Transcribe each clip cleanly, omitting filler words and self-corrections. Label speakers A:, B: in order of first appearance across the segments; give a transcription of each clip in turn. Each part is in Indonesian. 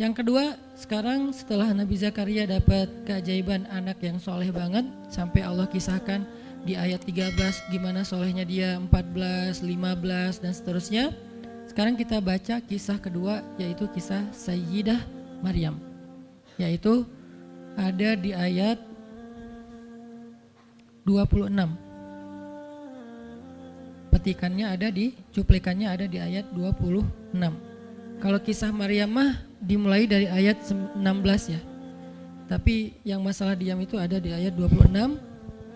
A: Yang kedua, sekarang setelah Nabi Zakaria dapat keajaiban anak yang soleh banget, sampai Allah kisahkan di ayat 13 gimana solehnya dia, 14, 15 dan seterusnya. Sekarang kita baca kisah kedua, yaitu kisah Sayyidah Maryam, yaitu ada di ayat 26. Petikannya ada di, cuplikannya ada di ayat 26. Kalau kisah Maryam mah dimulai dari ayat 16 ya. Tapi yang masalah diam itu ada di ayat 26,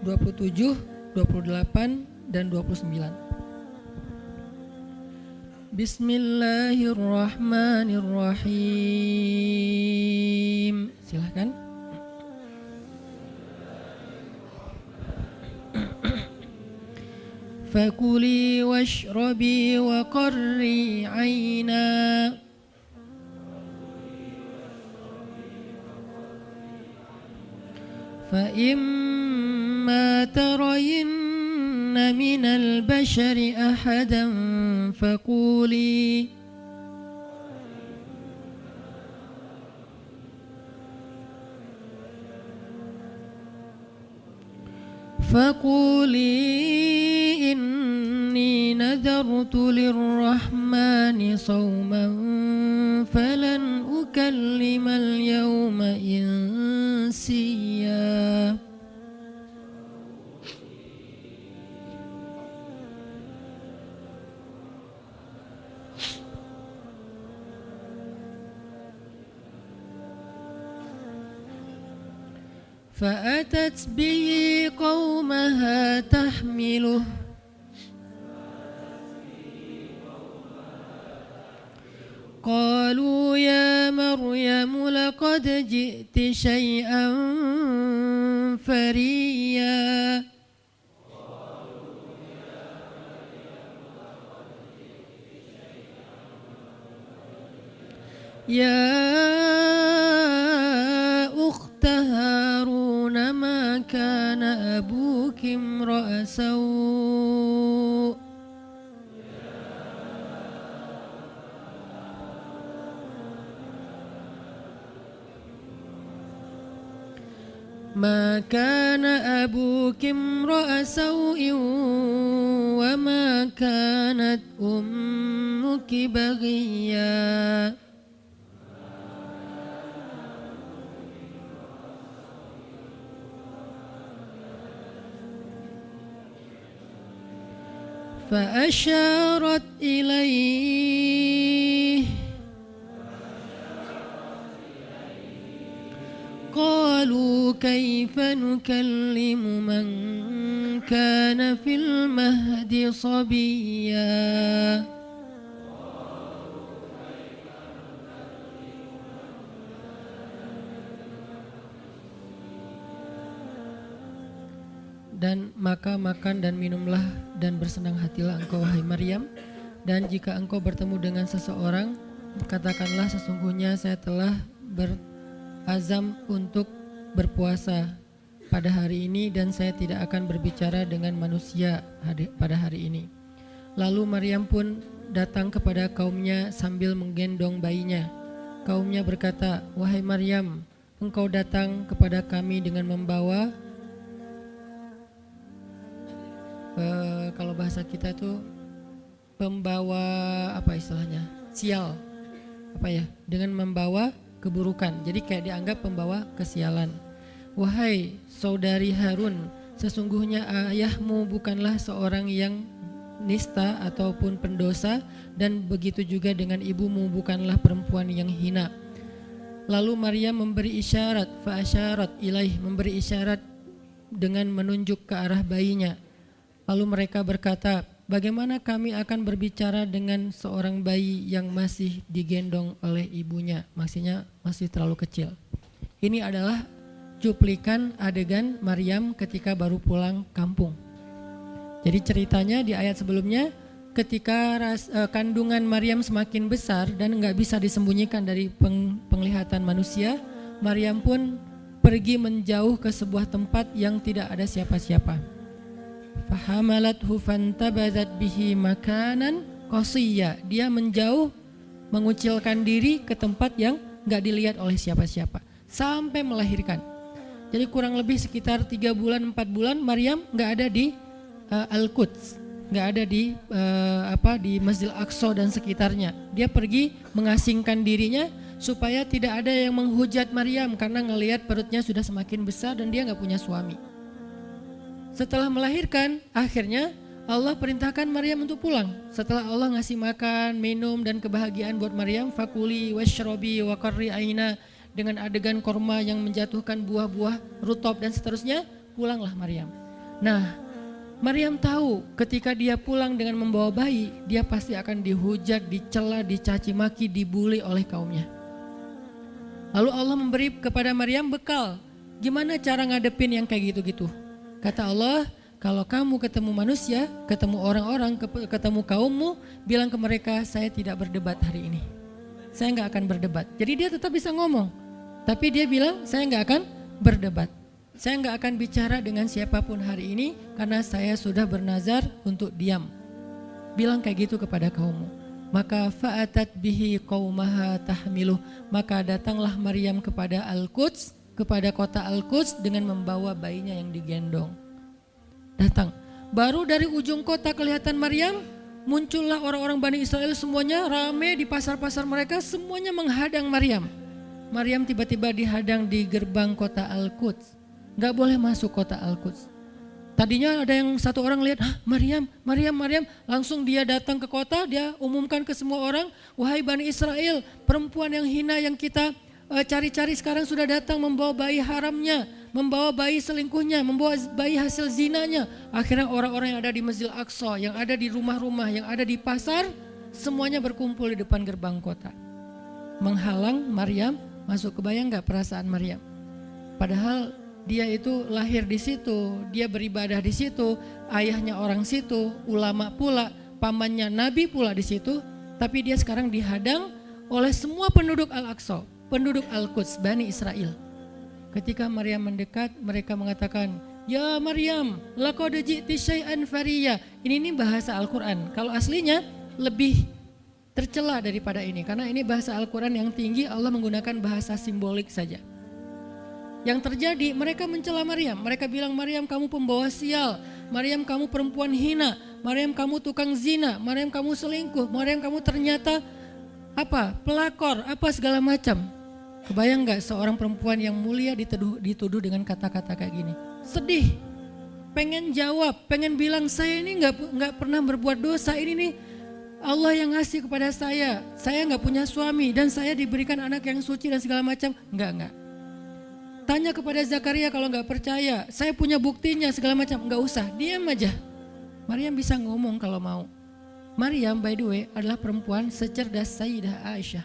A: 27, 28 dan 29. Bismillahirrahmanirrahim. Silahkan. Fakuli washrabi wa qarri aina fa imma tarayinna minal bashari ahadan fakuli inni nadartu lirrahmani sawman falan ukallimal yawma insiya. فأتت به قومها تحمله قالوا يا مريم لقد جئت شيئا فريا يا أخت هارون ما كان أبوك امرأ سوء ما كان أبوك امرأ سوء وما كانت أمك بغيا. فأشارت إليه قالوا كيف نكلم من كان في المهد صبيا. Dan maka makan dan minumlah dan bersenang hatilah engkau wahai Maryam, dan jika engkau bertemu dengan seseorang katakanlah sesungguhnya saya telah berazam untuk berpuasa pada hari ini dan saya tidak akan berbicara dengan manusia pada hari ini. Lalu Maryam pun datang kepada kaumnya sambil menggendong bayinya. Kaumnya berkata, wahai Maryam, engkau datang kepada kami dengan membawa kalau bahasa kita itu pembawa apa istilahnya, sial apa ya, dengan membawa keburukan, jadi kayak dianggap pembawa kesialan. Wahai saudari Harun, sesungguhnya ayahmu bukanlah seorang yang nista ataupun pendosa, dan begitu juga dengan ibumu bukanlah perempuan yang hina. Lalu Maryam memberi isyarat, fa asyarat ilaih, memberi isyarat dengan menunjuk ke arah bayinya. Lalu mereka berkata, bagaimana kami akan berbicara dengan seorang bayi yang masih digendong oleh ibunya, maksudnya masih terlalu kecil. Ini adalah cuplikan adegan Maryam ketika baru pulang kampung. Jadi ceritanya di ayat sebelumnya, ketika kandungan Maryam semakin besar dan enggak bisa disembunyikan dari penglihatan manusia, Maryam pun pergi menjauh ke sebuah tempat yang tidak ada siapa-siapa. Fahamalathu fantabadat bihi makanan qasiyya. Dia menjauh, mengucilkan diri ke tempat yang nggak dilihat oleh siapa-siapa sampai melahirkan. Jadi kurang lebih sekitar 3 bulan 4 bulan Maryam nggak ada di Al-Quds, nggak ada di di Masjidil Aqsa dan sekitarnya. Dia pergi mengasingkan dirinya supaya tidak ada yang menghujat Maryam karena ngelihat perutnya sudah semakin besar dan dia nggak punya suami. Setelah melahirkan, akhirnya Allah perintahkan Maryam untuk pulang. Setelah Allah ngasih makan, minum dan kebahagiaan buat Maryam, fakuli washrobi wa qarri aina, dengan adegan korma yang menjatuhkan buah-buah rutop dan seterusnya, pulanglah Maryam. Nah, Maryam tahu ketika dia pulang dengan membawa bayi, dia pasti akan dihujat, dicela, dicaci maki, dibully oleh kaumnya. Lalu Allah memberi kepada Maryam bekal. Gimana cara ngadepin yang kayak gitu-gitu? Kata Allah, kalau kamu ketemu manusia, ketemu orang-orang, ketemu kaummu, bilang ke mereka, saya tidak berdebat hari ini. Saya nggak akan berdebat. Jadi dia tetap bisa ngomong. Tapi dia bilang, saya nggak akan berdebat. Saya nggak akan bicara dengan siapapun hari ini karena saya sudah bernazar untuk diam. Bilang kayak gitu kepada kaummu. Maka fa'atat bihi qaumaha tahmiluh. Maka datanglah Maryam kepada Al-Quds, kepada kota Al-Quds dengan membawa bayinya yang digendong. Datang. Baru dari ujung kota kelihatan Maryam, muncullah orang-orang Bani Israel semuanya rame di pasar-pasar mereka, semuanya menghadang Maryam. Maryam tiba-tiba dihadang di gerbang kota Al-Quds. Gak boleh masuk kota Al-Quds. Tadinya ada yang satu orang lihat, Maryam, langsung dia datang ke kota, dia umumkan ke semua orang, wahai Bani Israel, perempuan yang hina yang kita cari-cari sekarang sudah datang membawa bayi haramnya, membawa bayi selingkuhnya, membawa bayi hasil zinanya. Akhirnya orang-orang yang ada di Masjidil Aqsa, yang ada di rumah-rumah, yang ada di pasar, semuanya berkumpul di depan gerbang kota. Menghalang Maryam masuk. Kebayang gak perasaan Maryam? Padahal dia itu lahir di situ, dia beribadah di situ, ayahnya orang situ, ulama pula, pamannya Nabi pula di situ, tapi dia sekarang dihadang oleh semua penduduk Al-Aqsa, penduduk Al-Quds, Bani Israel. Ketika Maryam mendekat, mereka mengatakan, ya Maryam, laqad ji'ti syai'an fariya. Ini bahasa Al-Quran. Kalau aslinya lebih tercela daripada ini, karena ini bahasa Al-Quran yang tinggi, Allah menggunakan bahasa simbolik saja. Yang terjadi, mereka mencela Maryam. Mereka bilang, Maryam kamu pembawa sial, Maryam kamu perempuan hina, Maryam kamu tukang zina, Maryam kamu selingkuh, Maryam kamu ternyata pelakor, segala macam. Kebayang gak seorang perempuan yang mulia dituduh dengan kata-kata kayak gini? Sedih, pengen jawab, pengen bilang saya ini gak pernah berbuat dosa, ini nih Allah yang ngasih kepada saya gak punya suami dan saya diberikan anak yang suci dan segala macam. Enggak. Tanya kepada Zakaria kalau gak percaya, saya punya buktinya segala macam. Gak usah, diam aja. Maryam bisa ngomong kalau mau. Maryam by the way adalah perempuan secerdas Sayyidah Aisyah.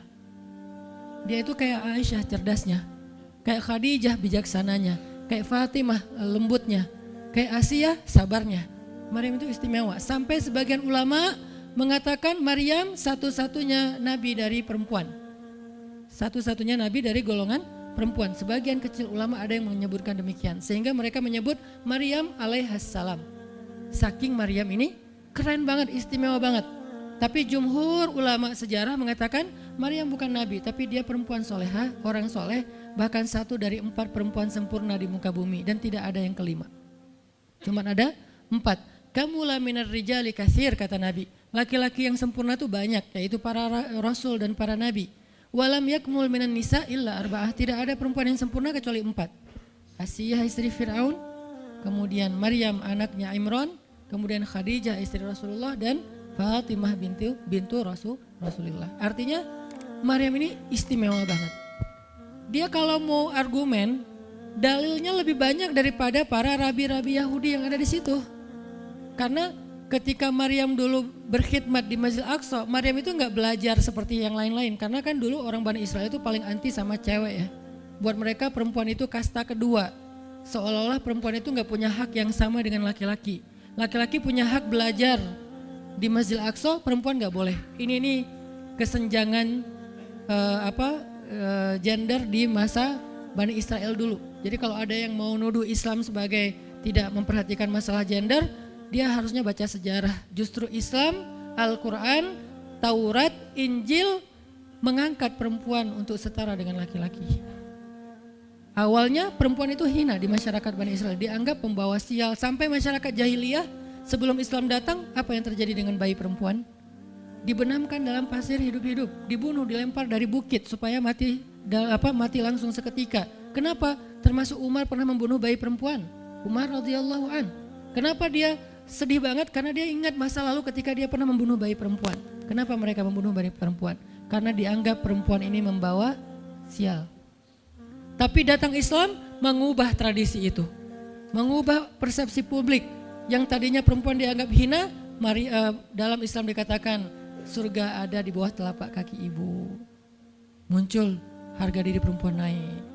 A: Dia itu kayak Aisyah cerdasnya, kayak Khadijah bijaksananya, kayak Fatimah lembutnya, kayak Asiyah sabarnya. Maryam itu istimewa. Sampai sebagian ulama mengatakan Maryam satu-satunya nabi dari perempuan. Satu-satunya nabi dari golongan perempuan. Sebagian kecil ulama ada yang menyebutkan demikian. Sehingga mereka menyebut Maryam alaihassalam. Saking Maryam ini keren banget, istimewa banget. Tapi jumhur ulama sejarah mengatakan Maryam bukan nabi, tapi dia perempuan solehah, orang soleh, bahkan satu dari 4 perempuan sempurna di muka bumi dan tidak ada yang kelima. Cuman ada 4. Kamula minar rijali katsir, kata Nabi. Laki-laki yang sempurna itu banyak, yaitu para rasul dan para nabi. Walam yakmul minan nisa illa arba'ah, tidak ada perempuan yang sempurna kecuali 4. Asiyah istri Fir'aun, kemudian Maryam anaknya Imran, kemudian Khadijah istri Rasulullah dan Fatimah bintu Rasulullah. Artinya Maryam ini istimewa banget. Dia kalau mau argumen, dalilnya lebih banyak daripada para rabi-rabi Yahudi yang ada di situ. Karena ketika Maryam dulu berkhidmat di Masjidil Aqsa, Maryam itu nggak belajar seperti yang lain-lain. Karena kan dulu orang Bani Israel itu paling anti sama cewek ya. Buat mereka perempuan itu kasta kedua. Seolah-olah perempuan itu nggak punya hak yang sama dengan laki-laki. Laki-laki punya hak belajar. Di Masjidil Aqsa perempuan nggak boleh. Ini kesenjangan gender di masa Bani Israel dulu. Jadi kalau ada yang mau nuduh Islam sebagai tidak memperhatikan masalah gender, dia harusnya baca sejarah. Justru Islam, Al-Quran, Taurat, Injil mengangkat perempuan untuk setara dengan laki-laki. Awalnya perempuan itu hina di masyarakat Bani Israel, dianggap pembawa sial. Sampai masyarakat jahiliyah sebelum Islam datang, apa yang terjadi dengan bayi perempuan? Dibenamkan dalam pasir hidup-hidup, dibunuh, dilempar dari bukit supaya mati langsung seketika. Kenapa? Termasuk Umar pernah membunuh bayi perempuan. Umar radhiyallahu an. Kenapa dia sedih banget? Karena dia ingat masa lalu ketika dia pernah membunuh bayi perempuan. Kenapa mereka membunuh bayi perempuan? Karena dianggap perempuan ini membawa sial. Tapi datang Islam mengubah tradisi itu. Mengubah persepsi publik. Yang tadinya perempuan dianggap hina, dalam Islam dikatakan surga ada di bawah telapak kaki ibu. Muncul harga diri perempuan naik.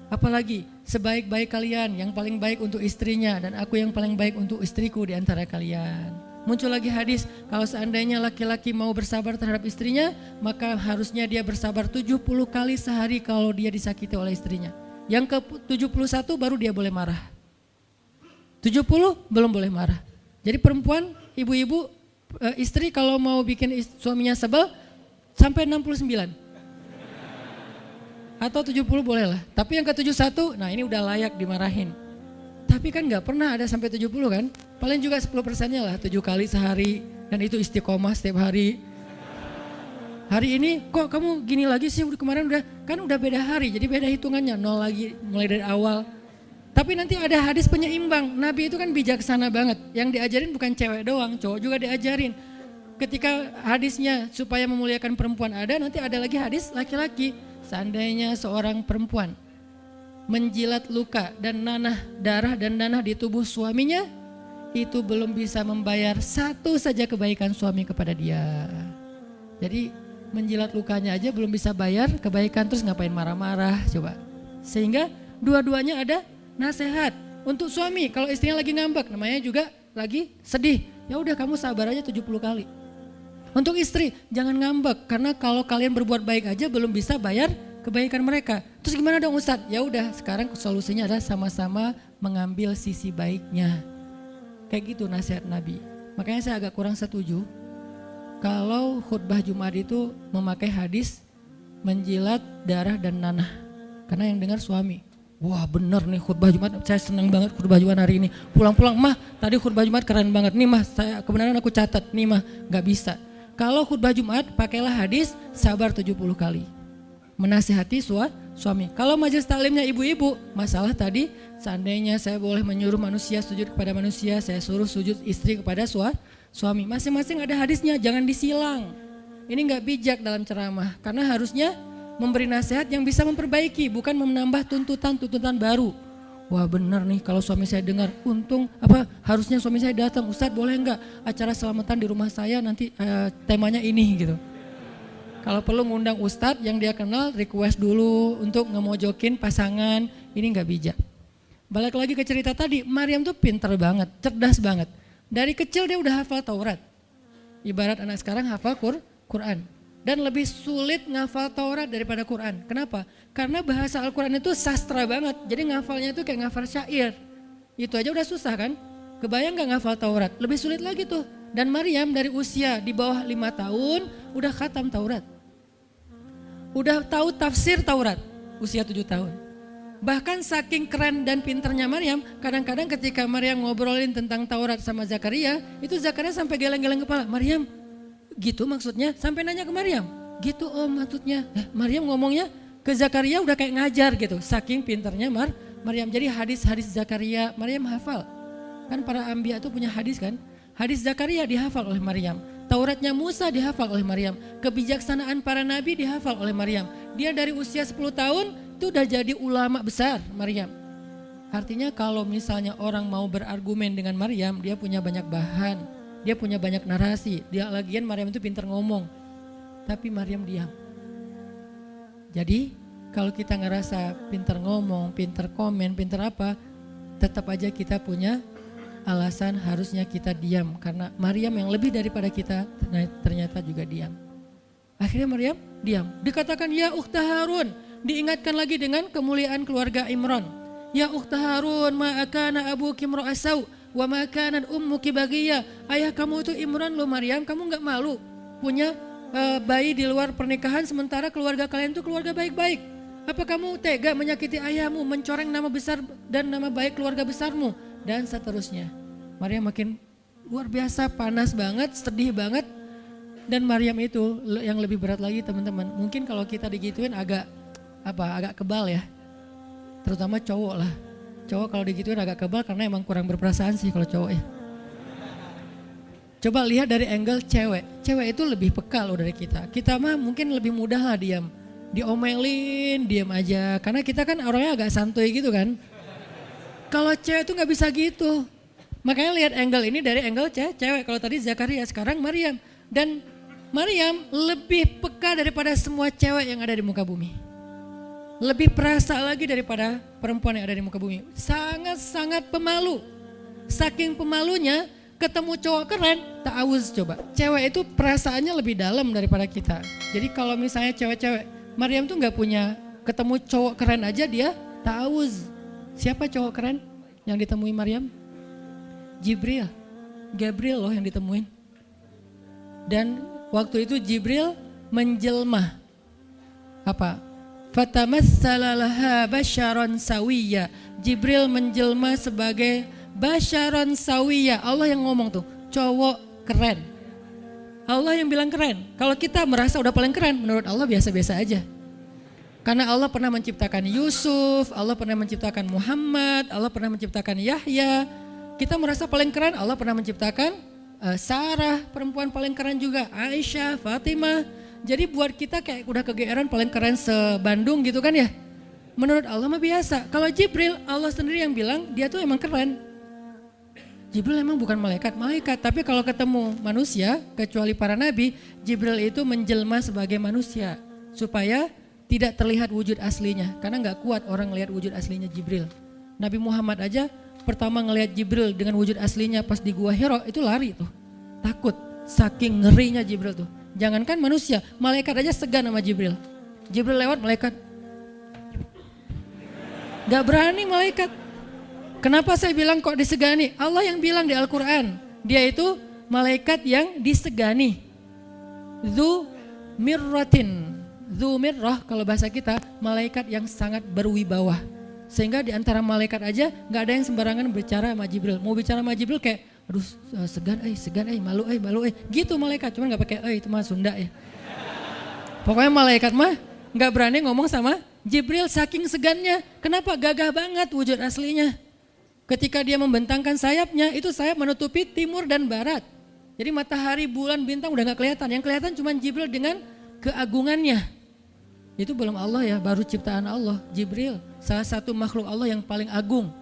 A: Apalagi sebaik-baik kalian yang paling baik untuk istrinya dan aku yang paling baik untuk istriku di antara kalian. Muncul lagi hadis, kalau seandainya laki-laki mau bersabar terhadap istrinya, maka harusnya dia bersabar 70 kali sehari kalau dia disakiti oleh istrinya. Yang ke-71 baru dia boleh marah. 70 belum boleh marah. Jadi perempuan, ibu-ibu, istri kalau mau bikin suaminya sebel sampai 69. Atau 70 boleh lah. Tapi yang ke-71, nah ini udah layak dimarahin. Tapi kan gak pernah ada sampai 70 kan. Paling juga 10%-nya lah, 7 kali sehari. Dan itu istiqomah setiap hari. Hari ini kok kamu gini lagi sih, kemarin udah beda hari. Jadi beda hitungannya, 0 lagi mulai dari awal. Tapi nanti ada hadis penyeimbang. Nabi itu kan bijaksana banget. Yang diajarin bukan cewek doang, cowok juga diajarin. Ketika hadisnya supaya memuliakan perempuan ada, nanti ada lagi hadis laki-laki. Seandainya seorang perempuan menjilat luka dan darah dan nanah di tubuh suaminya, itu belum bisa membayar satu saja kebaikan suami kepada dia. Jadi menjilat lukanya aja belum bisa bayar kebaikan, terus ngapain marah-marah coba. Sehingga dua-duanya ada nasihat untuk suami. Kalau istrinya lagi ngambek, namanya juga lagi sedih, ya udah kamu sabar aja 70 kali. Untuk istri jangan ngambek, karena kalau kalian berbuat baik aja belum bisa bayar kebaikan mereka. Terus gimana dong Ustadz? Ya udah, sekarang solusinya adalah sama-sama mengambil sisi baiknya. Kayak gitu nasihat Nabi. Makanya saya agak kurang setuju kalau khutbah Jumat itu memakai hadis menjilat darah dan nanah. Karena yang dengar suami. Wah bener nih khutbah Jumat, saya senang banget khutbah Jumat hari ini. Pulang-pulang, mah tadi khutbah Jumat keren banget. Nih mah, kebenaran aku catat. Nih mah, gak bisa. Kalau khutbah Jumat pakailah hadis sabar 70 kali. Menasihati suami. Kalau majelis taklimnya ibu-ibu, masalah tadi seandainya saya boleh menyuruh manusia sujud kepada manusia, saya suruh sujud istri kepada suami. Masing-masing ada hadisnya, jangan disilang. Ini gak bijak dalam ceramah, karena harusnya memberi nasihat yang bisa memperbaiki, bukan menambah tuntutan baru. Wah benar nih kalau suami saya dengar, untung harusnya suami saya datang, Ustadz boleh enggak acara selamatan di rumah saya nanti temanya ini gitu. Kalau perlu ngundang Ustadz yang dia kenal, request dulu untuk ngemojokin pasangan, ini enggak bijak. Balik lagi ke cerita tadi, Maryam tuh pintar banget, cerdas banget. Dari kecil dia udah hafal Taurat. Ibarat anak sekarang hafal Quran. Dan lebih sulit ngafal Taurat daripada Quran. Kenapa? Karena bahasa Al-Quran itu sastra banget. Jadi ngafalnya itu kayak ngafal syair. Itu aja udah susah kan? Kebayang gak ngafal Taurat? Lebih sulit lagi tuh. Dan Maryam dari usia di bawah 5 tahun udah khatam Taurat. Udah tahu tafsir Taurat usia 7 tahun. Bahkan saking keren dan pinternya Maryam, kadang-kadang ketika Maryam ngobrolin tentang Taurat sama Zakaria, itu Zakaria sampai geleng-geleng kepala. Maryam, gitu maksudnya? Sampai nanya ke Maryam, gitu om maksudnya. Maryam ngomongnya ke Zakaria udah kayak ngajar gitu, saking pinternya Maryam. Jadi hadis-hadis Zakaria Maryam hafal. Kan para anbiya tuh punya hadis kan. Hadis Zakaria dihafal oleh Maryam. Tauratnya Musa dihafal oleh Maryam. Kebijaksanaan para nabi dihafal oleh Maryam. Dia dari usia 10 tahun itu udah jadi ulama besar Maryam. Artinya kalau misalnya orang mau berargumen dengan Maryam, dia punya banyak bahan. Dia punya banyak narasi. Dia lagian Maryam itu pintar ngomong. Tapi Maryam diam. Jadi kalau kita ngerasa pintar ngomong, pintar komen, pintar apa, tetap aja kita punya alasan harusnya kita diam. Karena Maryam yang lebih daripada kita ternyata juga diam. Akhirnya Maryam diam. Dikatakan ya ukhta Harun. Diingatkan lagi dengan kemuliaan keluarga Imran. Ya ukhta Harun ma'akana abuki imra'asau. Wa makanan ummuki bagiyah. Ayah kamu itu Imran loh Maryam, kamu enggak malu punya bayi di luar pernikahan sementara keluarga kalian itu keluarga baik-baik? Apa kamu tega menyakiti ayahmu, mencoreng nama besar dan nama baik keluarga besarmu? Dan seterusnya. Maria makin luar biasa, panas banget, sedih banget. Dan Maryam itu yang lebih berat lagi teman-teman. Mungkin kalau kita digituin agak kebal ya. Terutama cowok lah. Cowok kalau digituin agak kebal karena emang kurang berperasaan sih kalau cowok ya. Coba lihat dari angle cewek. Cewek itu lebih peka loh dari kita. Kita mah mungkin lebih mudah lah diam. Diomelin, diam aja. Karena kita kan orangnya agak santuy gitu kan. Kalau cewek itu gak bisa gitu. Makanya lihat angle ini dari angle cewek. Kalau tadi Zakaria, sekarang Maryam. Dan Maryam lebih peka daripada semua cewek yang ada di muka bumi. Lebih perasa lagi daripada perempuan yang ada di muka bumi. Sangat-sangat pemalu. Saking pemalunya, ketemu cowok keren, ta'awuz coba. Cewek itu perasaannya lebih dalam daripada kita. Jadi kalau misalnya cewek-cewek, Maryam tuh gak punya, ketemu cowok keren aja dia ta'awuz. Siapa cowok keren yang ditemui Maryam? Jibril. Gabriel loh yang ditemuin. Dan waktu itu Jibril menjelma. Apa? Fatamassala laha basyaron sawiyya. Jibril menjelma sebagai basyaron sawiyya. Allah yang ngomong tuh, cowok keren. Allah yang bilang keren. Kalau kita merasa udah paling keren, menurut Allah biasa-biasa aja. Karena Allah pernah menciptakan Yusuf, Allah pernah menciptakan Muhammad, Allah pernah menciptakan Yahya. Kita merasa paling keren, Allah pernah menciptakan Sarah, perempuan paling keren juga, Aisyah, Fatimah. Jadi buat kita kayak udah kegeeran paling keren se-Bandung gitu kan ya. Menurut Allah mah biasa. Kalau Jibril, Allah sendiri yang bilang dia tuh emang keren. Jibril emang bukan malaikat, tapi kalau ketemu manusia, kecuali para nabi, Jibril itu menjelma sebagai manusia. Supaya tidak terlihat wujud aslinya, karena gak kuat orang ngelihat wujud aslinya Jibril. Nabi Muhammad aja pertama ngelihat Jibril dengan wujud aslinya pas di Gua Hira itu lari tuh. Takut, saking ngerinya Jibril tuh. Jangankan manusia, malaikat aja segan sama Jibril. Jibril lewat malaikat. Gak berani malaikat. Kenapa saya bilang kok disegani? Allah yang bilang di Al-Quran. Dia itu malaikat yang disegani. Dzu mirratin. Dzu mirrah kalau bahasa kita malaikat yang sangat berwibawa. Sehingga di antara malaikat aja gak ada yang sembarangan bicara sama Jibril. Mau bicara sama Jibril kayak aduh segan malu gitu malaikat. Cuman gak pakai itu mah Sunda ya. Pokoknya malaikat mah gak berani ngomong sama Jibril saking segannya. Kenapa? Gagah banget wujud aslinya. Ketika dia membentangkan sayapnya itu sayap menutupi timur dan barat. Jadi matahari, bulan, bintang udah gak kelihatan. Yang kelihatan cuma Jibril dengan keagungannya. Itu belum Allah ya, baru ciptaan Allah. Jibril salah satu makhluk Allah yang paling agung.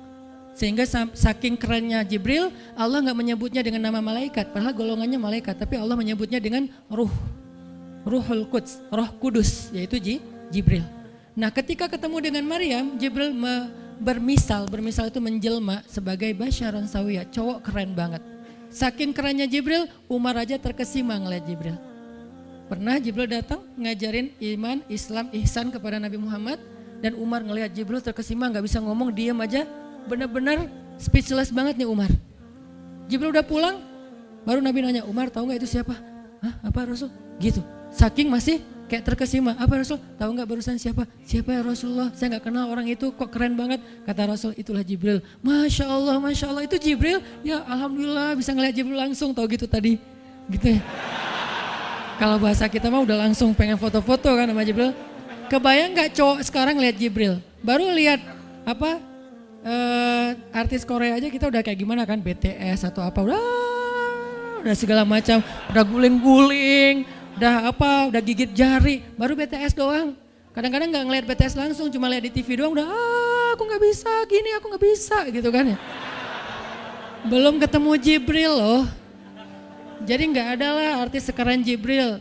A: Sehingga saking kerennya Jibril, Allah gak menyebutnya dengan nama malaikat. Padahal golongannya malaikat, tapi Allah menyebutnya dengan Ruhul Quds, Roh Kudus, yaitu Jibril. Nah ketika ketemu dengan Maryam, Jibril bermisal itu menjelma sebagai basyaron sawiyya, cowok keren banget. Saking kerennya Jibril, Umar aja terkesima ngeliat Jibril. Pernah Jibril datang ngajarin iman, Islam, ihsan kepada Nabi Muhammad. Dan Umar ngelihat Jibril terkesima, gak bisa ngomong, diam aja. Benar-benar speechless banget nih Umar. Jibril udah pulang, baru Nabi nanya, Umar tahu gak itu siapa? Hah, apa Rasul? Gitu, saking masih kayak terkesima. Apa Rasul? Tahu gak barusan siapa? Siapa ya Rasulullah? Saya gak kenal orang itu, kok keren banget. Kata Rasul, itulah Jibril. Masya Allah itu Jibril. Ya Alhamdulillah bisa ngelihat Jibril langsung, tahu gitu tadi. Gitu ya. Kalau bahasa kita mah udah langsung pengen foto-foto kan sama Jibril. Kebayang gak cowok sekarang lihat Jibril? Baru lihat artis Korea aja kita udah kayak gimana kan, BTS atau apa, udah segala macam, udah guling-guling, udah gigit jari, baru BTS doang. Kadang-kadang gak ngelihat BTS langsung, cuma lihat di TV doang udah aku gak bisa gini, aku gak bisa gitu kan ya. Belum ketemu Jibril loh. Jadi gak ada lah artis sekeren Jibril.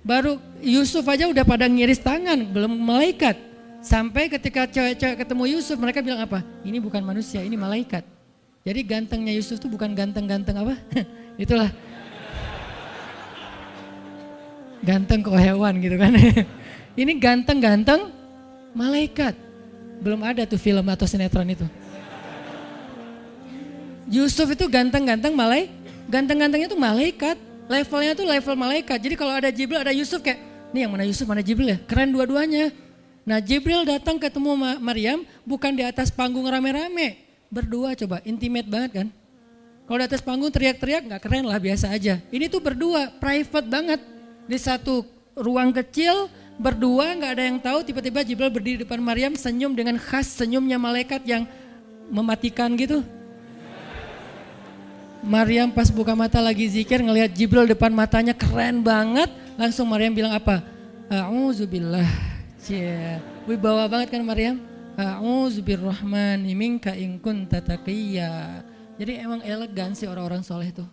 A: Baru Yusuf aja udah pada ngiris tangan, belum malaikat. Sampai ketika cewek-cewek ketemu Yusuf, mereka bilang apa? Ini bukan manusia, ini malaikat. Jadi gantengnya Yusuf tuh bukan ganteng-ganteng apa? Itulah. Ganteng kok hewan gitu kan. Ini ganteng-ganteng malaikat. Belum ada tuh film atau sinetron itu. Yusuf itu ganteng-ganteng ganteng-gantengnya tuh malaikat. Levelnya tuh level malaikat. Jadi kalau ada Jibril, ada Yusuf kayak, nih yang mana Yusuf, mana Jibril ya? Keren dua-duanya. Nah Jibril datang ketemu Maryam bukan di atas panggung rame-rame. Berdua coba, intimate banget kan? Kalau di atas panggung teriak-teriak gak keren lah, biasa aja. Ini tuh berdua, private banget. Di satu ruang kecil, berdua gak ada yang tahu, tiba-tiba Jibril berdiri di depan Maryam senyum dengan khas senyumnya malaikat yang mematikan gitu. Maryam pas buka mata lagi zikir ngelihat Jibril depan matanya keren banget. Langsung Maryam bilang apa? A'udzubillah. Cie, wibawa banget kan Maryam? A'udzubirrahmani minka in kunta taqiyya. Jadi emang elegan sih orang-orang soleh tuh.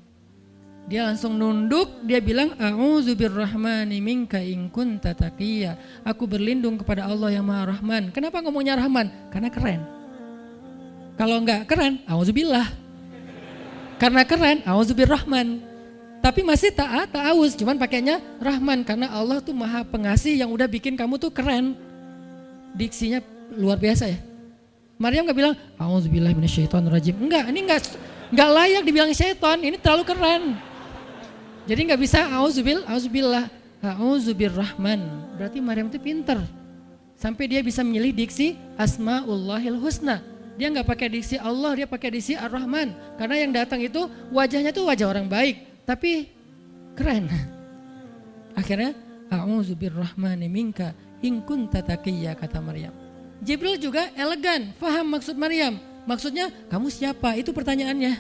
A: Dia langsung nunduk, dia bilang A'udzubirrahmani minka in kunta taqiyya. Aku berlindung kepada Allah yang Maha Rahman. Kenapa ngomongnya Rahman? Karena keren. Kalau enggak keren, a'udzubillah. Karena keren, A'udzubirrahman. Tapi masih ta'awuz, cuman pakainya Rahman. Karena Allah tuh Maha Pengasih yang udah bikin kamu tuh keren. Diksinya luar biasa ya. Maryam gak bilang A'udzubillahi minasyaitonirrajim. Enggak, ini enggak layak dibilang syaiton, ini terlalu keren. Jadi gak bisa A'udzubillah, A'udzubirrahman. Berarti Maryam tuh pinter. Sampai dia bisa memilih diksi Asmaullahil Husna. Dia nggak pakai diksi Allah, dia pakai diksi Ar-Rahman. Karena yang datang itu wajahnya tuh wajah orang baik, tapi keren. Akhirnya, A'udzubirrahmani minka in kunta taqiyya, kata Maryam. Jibril juga elegan, faham maksud Maryam. Maksudnya, kamu siapa? Itu pertanyaannya.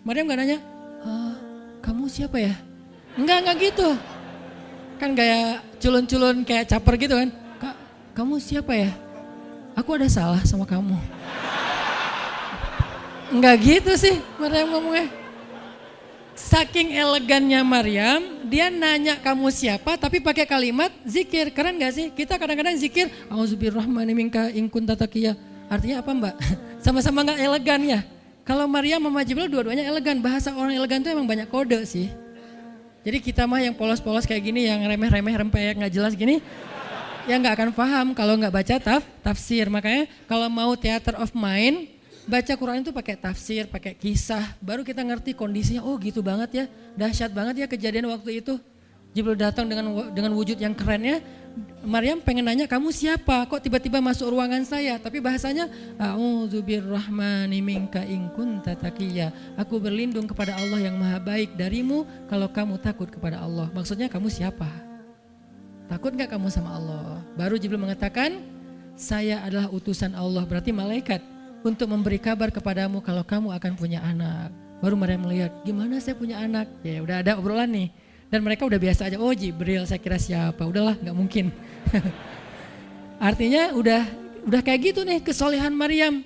A: Maryam nggak nanya, kamu siapa ya? Enggak gitu. Kan gaya culun-culun kayak caper gitu kan. Kamu siapa ya? Aku ada salah sama kamu. Enggak gitu sih Maryam ngomongnya. Saking elegannya Maryam, dia nanya kamu siapa tapi pakai kalimat zikir. Keren gak sih? Kita kadang-kadang zikir, A'udzubirrahmani minka in kunta taqiyya. Artinya apa Mbak? Sama-sama gak elegan ya. Kalau Maryam sama Jibril dua-duanya elegan. Bahasa orang elegan itu emang banyak kode sih. Jadi kita mah yang polos-polos kayak gini, yang remeh-remeh rempeyek gak jelas gini, ya nggak akan paham kalau nggak baca tafsir. Makanya kalau mau theater of mind, baca Quran itu pakai tafsir, pakai kisah, baru kita ngerti kondisinya. Oh gitu banget ya, dahsyat banget ya kejadian waktu itu. Jibril datang dengan wujud yang kerennya. Maryam pengen nanya kamu siapa? Kok tiba-tiba masuk ruangan saya? Tapi bahasanya A'udzubirrahmani minka in kunta taqiyya. Aku berlindung kepada Allah yang Maha Baik darimu kalau kamu takut kepada Allah. Maksudnya kamu siapa? Takut gak kamu sama Allah? Baru Jibril mengatakan, saya adalah utusan Allah, berarti malaikat, untuk memberi kabar kepadamu kalau kamu akan punya anak. Baru Maryam melihat, gimana saya punya anak? Ya udah ada obrolan nih. Dan mereka udah biasa aja, oh Jibril, saya kira siapa? Udahlah, gak mungkin. Artinya udah kayak gitu nih kesolehan Maryam.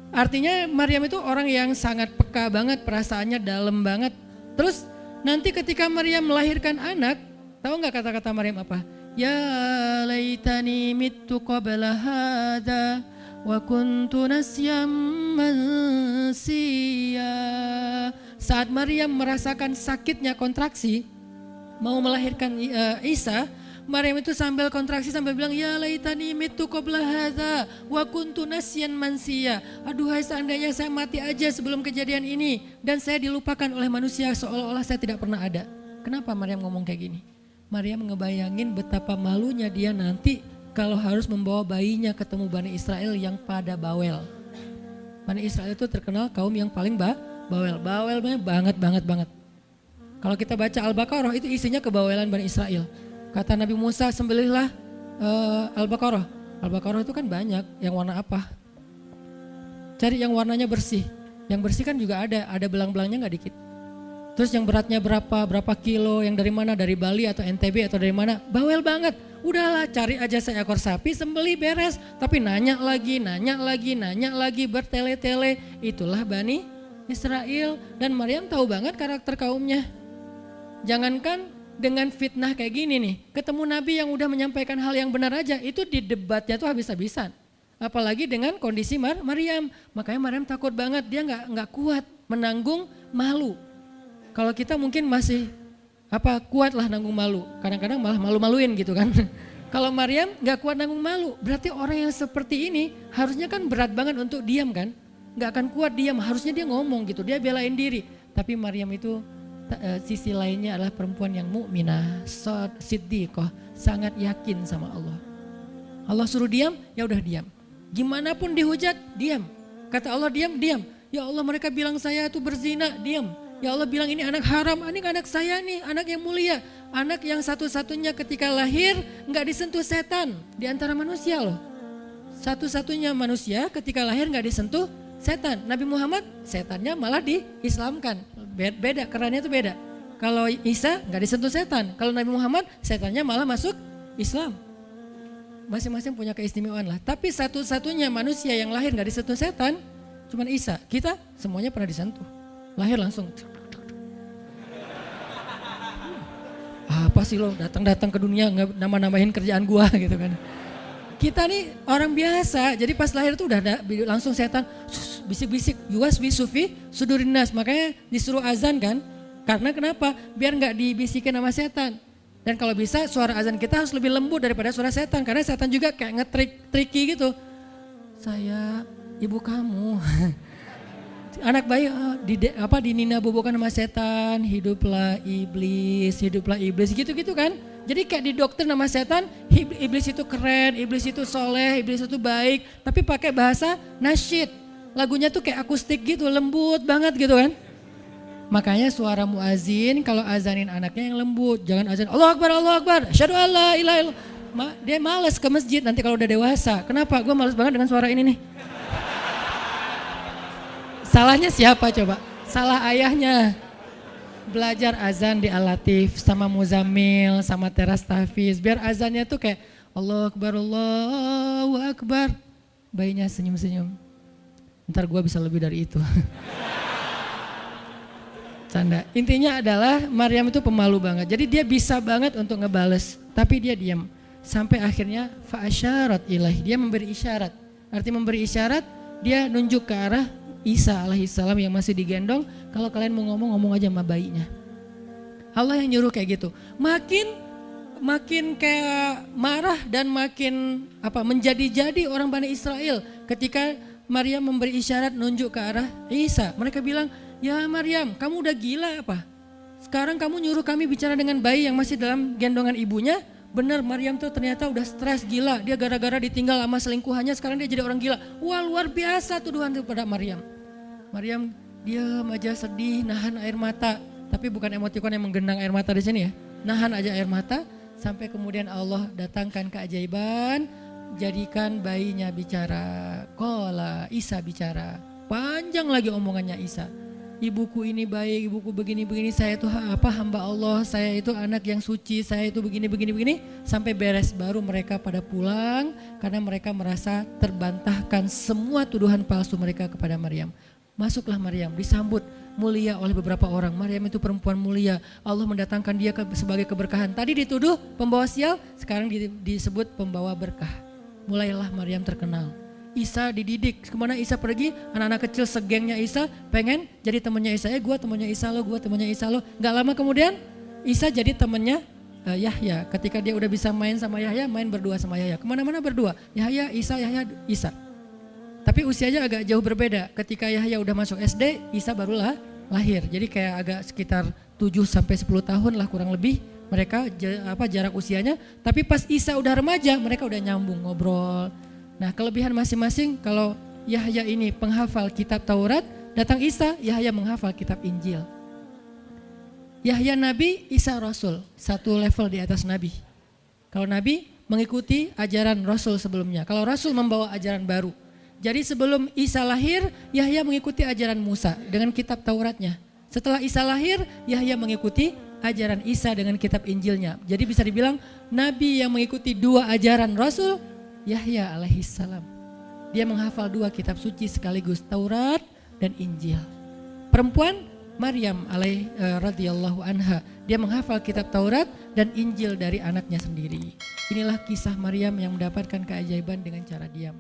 A: Artinya Maryam itu orang yang sangat peka banget, perasaannya dalam banget. Terus nanti ketika Maryam melahirkan anak, tahu gak kata-kata Maryam apa? Ya laitani mittu qabla hadha wa kuntu nasyam mansiya. Saat Maryam merasakan sakitnya kontraksi, mau melahirkan Isa, Maryam itu sambil kontraksi sambil bilang ya laitani mittu qabla hadza wa kuntu nasyan mansiya. Aduhai seandainya saya mati aja sebelum kejadian ini dan saya dilupakan oleh manusia seolah-olah saya tidak pernah ada. Kenapa Maryam ngomong kayak gini? Maryam ngebayangin betapa malunya dia nanti kalau harus membawa bayinya ketemu Bani Israel yang pada bawel. Bani Israel itu terkenal kaum yang paling bawel. Bawelnya banget. Kalau kita baca Al-Baqarah itu isinya kebawelan Bani Israel. Kata Nabi Musa, sembelihlah Al-Baqarah. Al-Baqarah itu kan banyak, yang warna apa? Cari yang warnanya bersih. Yang bersih kan juga ada belang-belangnya gak dikit. Terus yang beratnya berapa kilo, yang dari mana, dari Bali atau NTB atau dari mana, bawel banget. Udahlah cari aja seekor sapi, sembelih beres. Tapi nanya lagi, bertele-tele. Itulah Bani Israel. Dan Maryam tahu banget karakter kaumnya. Jangankan dengan fitnah kayak gini nih, ketemu Nabi yang udah menyampaikan hal yang benar aja, itu di debatnya tuh habis-habisan. Apalagi dengan kondisi Maryam. Makanya Maryam takut banget, dia nggak kuat menanggung malu. Kalau kita mungkin masih kuat lah nanggung malu, kadang-kadang malah malu-maluin gitu kan. Kalau Maryam nggak kuat nanggung malu, berarti orang yang seperti ini harusnya kan berat banget untuk diam kan, nggak akan kuat diam, harusnya dia ngomong gitu, dia belain diri. Tapi Maryam itu sisi lainnya adalah perempuan yang mukminah, siddiqah, sangat yakin sama Allah. Allah suruh diam, ya udah diam. Gimana pun dihujat, diam. Kata Allah diam, diam. Ya Allah mereka bilang saya itu berzina, diam. Ya Allah bilang ini anak haram, ini anak saya nih, anak yang mulia. Anak yang satu-satunya ketika lahir nggak disentuh setan di antara manusia loh. Satu-satunya manusia ketika lahir nggak disentuh setan. Nabi Muhammad setannya malah diislamkan. Beda, kerannya itu beda. Kalau Isa nggak disentuh setan. Kalau Nabi Muhammad setannya malah masuk Islam. Masing-masing punya keistimewaan lah. Tapi satu-satunya manusia yang lahir nggak disentuh setan cuman Isa. Kita semuanya pernah disentuh. Lahir langsung. Apa sih lo datang-datang ke dunia nggak nama-namain kerjaan gua gitu kan. Kita nih orang biasa, jadi pas lahir tuh udah ada langsung setan bisik-bisik, yuwas bisufi sudurinas, makanya disuruh azan kan. Karena kenapa? Biar nggak dibisikin sama setan. Dan kalau bisa suara azan kita harus lebih lembut daripada suara setan, karena setan juga kayak nge-tricky gitu. Saya ibu kamu. Anak bayi dinina bobokan sama setan, hiduplah iblis gitu-gitu kan. Jadi kayak di dokter nama setan, iblis itu keren, iblis itu soleh, iblis itu baik, tapi pakai bahasa nasyid. Lagunya tuh kayak akustik gitu, lembut banget gitu kan. Makanya suara muazin kalau azanin anaknya yang lembut, jangan azan Allahu Akbar, asyhadu alla ilaha illallah. Dia malas ke masjid nanti kalau udah dewasa. Kenapa? Gue malas banget dengan suara ini nih. Salahnya siapa coba? Salah ayahnya. Belajar azan di Al-Latif sama Muzammil sama Teras Tafiz. Biar azannya tuh kayak Allahu Akbar. Bayinya senyum-senyum. Ntar gue bisa lebih dari itu. Canda. Intinya adalah Maryam itu pemalu banget. Jadi dia bisa banget untuk ngebales. Tapi dia diam. Sampai akhirnya fa'asyarat ilaih. Dia memberi isyarat. Arti memberi isyarat dia nunjuk ke arah Isa alaihissalam yang masih digendong, kalau kalian mau ngomong aja sama bayinya. Allah yang nyuruh kayak gitu. Makin kayak marah dan makin menjadi-jadi orang Bani Israel ketika Maryam memberi isyarat nunjuk ke arah Isa. Mereka bilang, "Ya Maryam, kamu udah gila apa? Sekarang kamu nyuruh kami bicara dengan bayi yang masih dalam gendongan ibunya?" Benar, Maryam tuh ternyata udah stres gila. Dia gara-gara ditinggal sama selingkuhannya, sekarang dia jadi orang gila. Wah, luar biasa tuduhan kepada Maryam. Maryam diam aja sedih, nahan air mata. Tapi bukan emotikon yang menggenang air mata di sini ya. Nahan aja air mata sampai kemudian Allah datangkan keajaiban, jadikan bayinya bicara. Qala, Isa bicara. Panjang lagi omongannya Isa. Ibuku ini baik, ibuku begini-begini, saya itu hamba Allah, saya itu anak yang suci, saya itu begini-begini, sampai beres baru mereka pada pulang karena mereka merasa terbantahkan semua tuduhan palsu mereka kepada Maryam. Masuklah Maryam, disambut mulia oleh beberapa orang. Maryam itu perempuan mulia, Allah mendatangkan dia sebagai keberkahan. Tadi dituduh pembawa sial, sekarang disebut pembawa berkah. Mulailah Maryam terkenal. Isa dididik, kemana Isa pergi, anak-anak kecil segengnya Isa pengen jadi temannya Isa. Gue temannya Isa lo, gue temannya Isa lo. Gak lama kemudian Isa jadi temannya Yahya. Ketika dia udah bisa main sama Yahya, main berdua sama Yahya. Kemana-mana berdua, Yahya, Isa. Tapi usianya agak jauh berbeda. Ketika Yahya udah masuk SD, Isa barulah lahir. Jadi kayak agak sekitar 7-10 tahun lah kurang lebih mereka jarak usianya. Tapi pas Isa udah remaja, mereka udah nyambung ngobrol. Nah, kelebihan masing-masing, kalau Yahya ini penghafal kitab Taurat, datang Isa, Yahya menghafal kitab Injil. Yahya Nabi, Isa Rasul, satu level di atas Nabi. Kalau Nabi mengikuti ajaran Rasul sebelumnya, kalau Rasul membawa ajaran baru. Jadi sebelum Isa lahir, Yahya mengikuti ajaran Musa dengan kitab Tauratnya. Setelah Isa lahir, Yahya mengikuti ajaran Isa dengan kitab Injilnya. Jadi bisa dibilang Nabi yang mengikuti dua ajaran Rasul, Yahya alaihissalam. Dia menghafal dua kitab suci sekaligus, Taurat dan Injil. Perempuan Maryam radhiyallahu anha, dia menghafal kitab Taurat dan Injil dari anaknya sendiri. Inilah kisah Maryam yang mendapatkan keajaiban dengan cara diam.